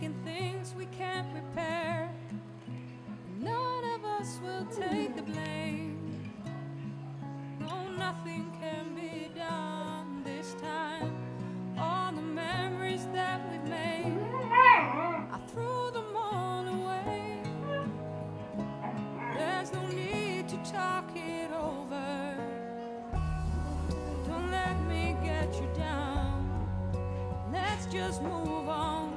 breaking things we can't repair. None of us will take the blame. No, nothing can be done this time. All the memories that we've made, I threw them all away. There's no need to talk it over. Don't let me get you down. Let's just move on.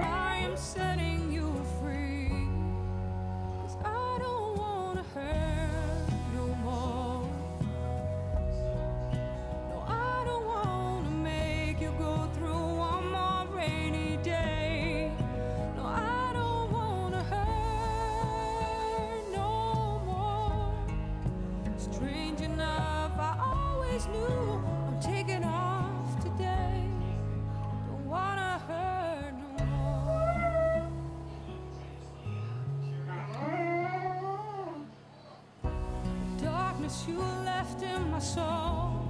I am setting you free, 'cause I don't wanna hurt no more. No, I don't wanna make you go through one more rainy day. No, I don't wanna hurt no more. Strange enough, I always knew I'm taking off today. Don't wanna hurt no more. Darkness you left in my soul,